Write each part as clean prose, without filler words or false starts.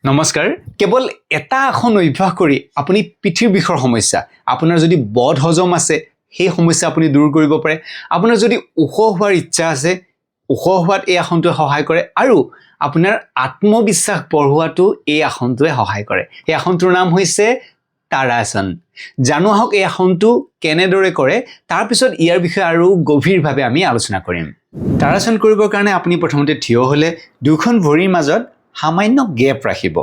নমস্কাৰ কেৱল এটা আসন অভ্যাস কৰি আপুনি পিঠিৰ বিষৰ সমস্যা আপোনাৰ যদি বদ হজম আছে সেই সমস্যা আপুনি দূৰ কৰিব পাৰে আপোনাৰ যদি ওখ হোৱাৰ ইচ্ছা আছে ওখ হোৱাত এই আসনটোৱে সহায় কৰে আৰু আপোনাৰ আত্মবিশ্বাস বঢ়োৱাটো এই আসনটোৱে সহায় কৰে এই আসনটোৰ নাম হৈছে তাৰাসন জানো আহক এই আসনটো কেনেদৰে কৰে তাৰ পিছত ইয়াৰ বিষয়ে আৰু গভীৰভাৱে আমি আলোচনা কৰিম তাৰাসন কৰিবৰ কাৰণে আপুনি প্ৰথমতে থিয় হ'লে দুখন ভৰিৰ মাজত সামান্য গেপ ৰাখিব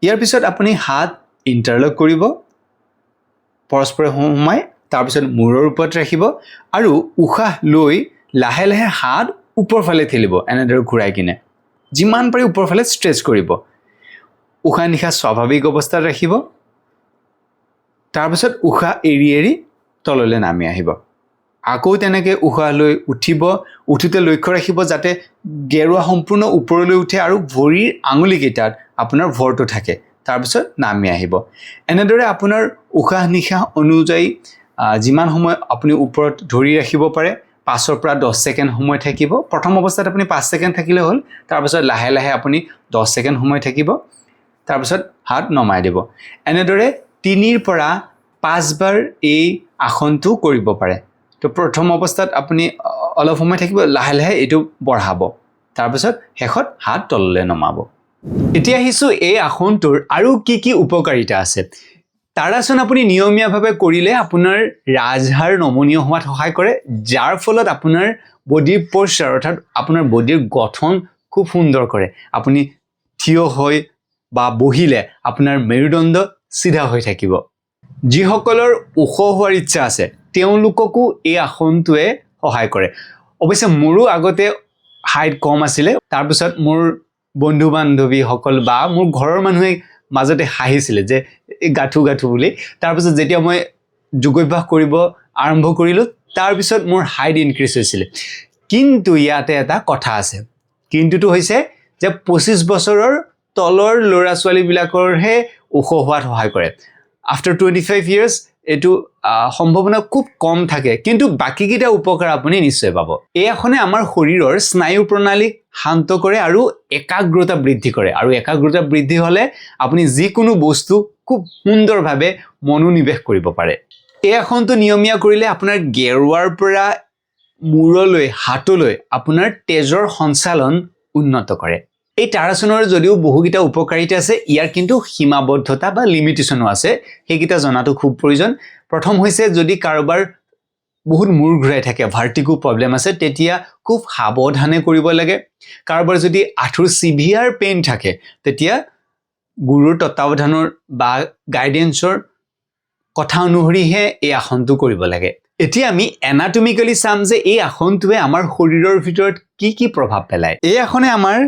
ইয়াৰ পিছত আপুনি হাত ইন্টাৰলক কৰিব পৰস্পৰে সোমাই তাৰ পিছত মূৰৰ ওপৰত ৰাখিব আৰু উশাহ লৈ লাহে লাহে হাত ওপৰ ফালে ঠেলিব এনেদৰে ঘূৰাই কিনে যিমান পাৰি ওপৰ ফালে ষ্ট্ৰেচ কৰিব উশাহ নিশাহ স্বাভাৱিক অৱস্থাত ৰাখিব তাৰ পিছত উশাহ এৰি এৰি তললৈ নামি আহিব আকৌ তেনেকৈ উশাহ লৈ উঠিব উঠোতে লক্ষ্য ৰাখিব যাতে গেৰুৱা সম্পূৰ্ণ ওপৰলৈ উঠে আৰু ভৰিৰ আঙুলিকেইটাত আপোনাৰ ভৰটো থাকে তাৰপিছত নামি আহিব এনেদৰে আপোনাৰ উশাহ নিশাহ অনুযায়ী যিমান সময় আপুনি ওপৰত ধৰি ৰাখিব পাৰে 5 পৰা 10 ছেকেণ্ড সময় থাকিব প্ৰথম অৱস্থাত আপুনি 5 ছেকেণ্ড থাকিলে হ'ল তাৰপিছত লাহে লাহে আপুনি 10 ছেকেণ্ড সময় থাকিব তাৰপিছত হাত নমাই দিব এনেদৰে 3 পৰা 5 বাৰ এই আসনটো কৰিব পাৰে তো প্ৰথম অৱস্থাত আপুনি অলপ সময় থাকিব লাহে লাহে এটো বঢ়াব তাৰপিছত শেষত হাত তললৈ নমাব এতিয়া আহিছো এই আসনটোৰ আৰু কি উপকাৰিতা আছে তাৰাসন আপুনি নিয়মীয়াভাৱে কৰিলে আপোনাৰ ৰাজহাড় নমনীয় হোৱাত সহায় কৰে যাৰ ফলত আপোনাৰ বডিৰ প'শ্চাৰ অৰ্থাৎ আপোনাৰ বডিৰ গঠন খুব সুন্দৰ কৰে আপুনি থিয় হৈ বা বহিলে আপোনাৰ মেৰুদণ্ড সিধা হৈ থাকিব যিসকলৰ ওখ হোৱাৰ ইচ্ছা আছে তেওঁলোককো এই আসনটোৱে সহায় কৰে অৱশ্যে মোৰো আগতে হাইট কম আছিলে তাৰপিছত মোৰ বন্ধু বান্ধৱীসকল বা মোৰ ঘৰৰ মানুহে মাজতে হাঁহিছিলে যে গাঠু বুলি তাৰপিছত যেতিয়া মই যোগাভ্যাস কৰিব আৰম্ভ কৰিলোঁ তাৰপিছত মোৰ হাইট ইনক্ৰিজ হৈছিলে কিন্তু ইয়াতে এটা কথা আছে কিন্তুটো হৈছে যে 25 বছৰৰ তলৰ ল'ৰা ছোৱালীবিলাকৰহে ওখ হোৱাত সহায় কৰে আফটাৰ 25 ইয়াৰ্ছ এটো সম্ভাৱনা খুব কম থাকে কিন্তু বাকিকেইটা উপকাৰ আপুনি নিশ্চয় পাব এই আসনে আমাৰ শৰীৰৰ স্নায়ু প্ৰণালীক শান্ত কৰে আৰু একাগ্ৰতা বৃদ্ধি কৰে আৰু একাগ্ৰতা বৃদ্ধি হ'লে আপুনি যিকোনো বস্তু খুব সুন্দৰভাৱে মনোনিৱেশ কৰিব পাৰে এই আসনটো নিয়মীয়া কৰিলে আপোনাৰ গেৰুৱাৰ পৰা মূৰলৈ হাতলৈ আপোনাৰ তেজৰ সঞ্চালন উন্নত কৰে এই তাৰাসনৰ যদিও বহুকেইটা উপকাৰিতা আছে ইয়াৰ কিন্তু সীমাবদ্ধতা বা লিমিটেশনো আছে সেইকেইটা জনাটো খুব প্ৰয়োজন প্ৰথম হৈছে যদি কাৰোবাৰ বহুত মূৰ ঘূৰাই থাকে ভাৰ্টিগো প্ৰবলেম আছে তেতিয়া খুব সাৱধানে কৰিব লাগে কাৰোবাৰ যদি আঁঠুৰ সিভিয়াৰ পেইন থাকে তেতিয়া গুৰুৰ তত্ত্বাৱধানৰ বা গাইডেন্সৰ কথা অনুসৰিহে এই আসনটো কৰিব লাগে এতিয়া আমি এনাটমিক্যালি চাম যে এই আসনটোৱে আমাৰ শৰীৰৰ ভিতৰত কি প্ৰভাৱ পেলায় এই আসনে আমাৰ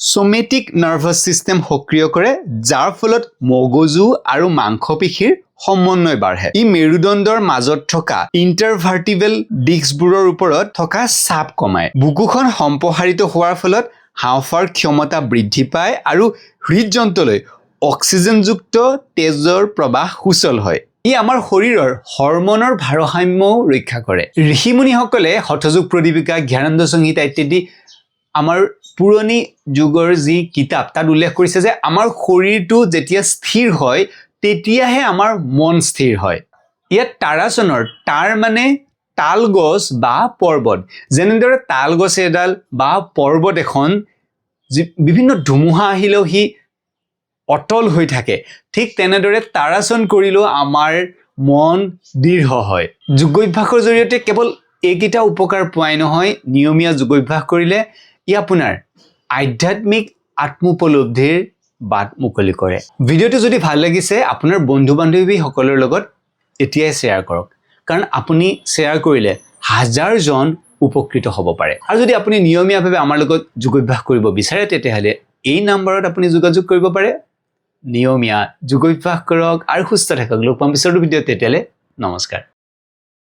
সোমেটিক নাৰ্ভাছ সিস্টেম সক্ৰিয় কৰে যাৰ ফলত মগজু আৰু মাংসপেশীৰ সমন্বয় বাঢ়ে ই মেৰুদণ্ডৰ মাজত থকা ইন্টাৰভাৰ্টিবল ডিস্কবোৰৰ ওপৰত থকা চাপ কমায় বুকুখন সম্প্ৰসাৰিত হোৱাৰ ফলত হাঁওফাঁওৰ ক্ষমতা বৃদ্ধি পায় আৰু হৃদযন্ত্ৰলৈ অক্সিজেনযুক্ত তেজৰ প্ৰবাহ সুচল হয় ই আমাৰ শৰীৰৰ হৰমনৰ ভাৰসাম্যও ৰক্ষা কৰে ঋষিমুনিসকলে হঠযোগ প্ৰদীপিকা জ্ঞানেন্দ্ৰ সংহিতা ইত্যাদি আমাৰ পুৰণি যুগৰ যি কিতাপ তাত উল্লেখ কৰিছে যে আমাৰ শৰীৰটো যেতিয়া স্থিৰ হয় তেতিয়াহে আমাৰ মন স্থিৰ হয় ইয়াত তাৰাসনৰ তাৰ মানে তালগছ বা পৰ্বত যেনেদৰে তালগছ এডাল বা পৰ্বত এখন বিভিন্ন ধুমুহা আহিলেও হি অটল হৈ থাকে ঠিক তেনেদৰে তাৰাসন কৰিলেও আমাৰ মন দৃঢ় হয় যোগাভ্যাসৰ জৰিয়তে কেৱল এইকেইটা উপকাৰ পোৱাই নহয় নিয়মীয়া যোগাভ্যাস কৰিলে ই আপোনাৰ আধ্যাত্মিক আত্মোপলব্ধিৰ বাট মুকলি কৰে ভিডিঅ'টো যদি ভাল লাগিছে আপোনাৰ বন্ধু বান্ধৱীসকলৰ লগত এতিয়াই শ্বেয়াৰ কৰক কাৰণ আপুনি শ্বেয়াৰ কৰিলে হাজাৰজন উপকৃত হ'ব পাৰে আৰু যদি আপুনি নিয়মীয়াভাৱে আমাৰ লগত যোগাভ্যাস কৰিব বিচাৰে তেতিয়াহ'লে এই নম্বৰত আপুনি যোগাযোগ কৰিব পাৰে নিয়মীয়া যোগাভ্যাস কৰক আৰু সুস্থ থাকক লগ পাম পিছৰ ভিডিঅ'ত তেতিয়ালে নমস্কাৰ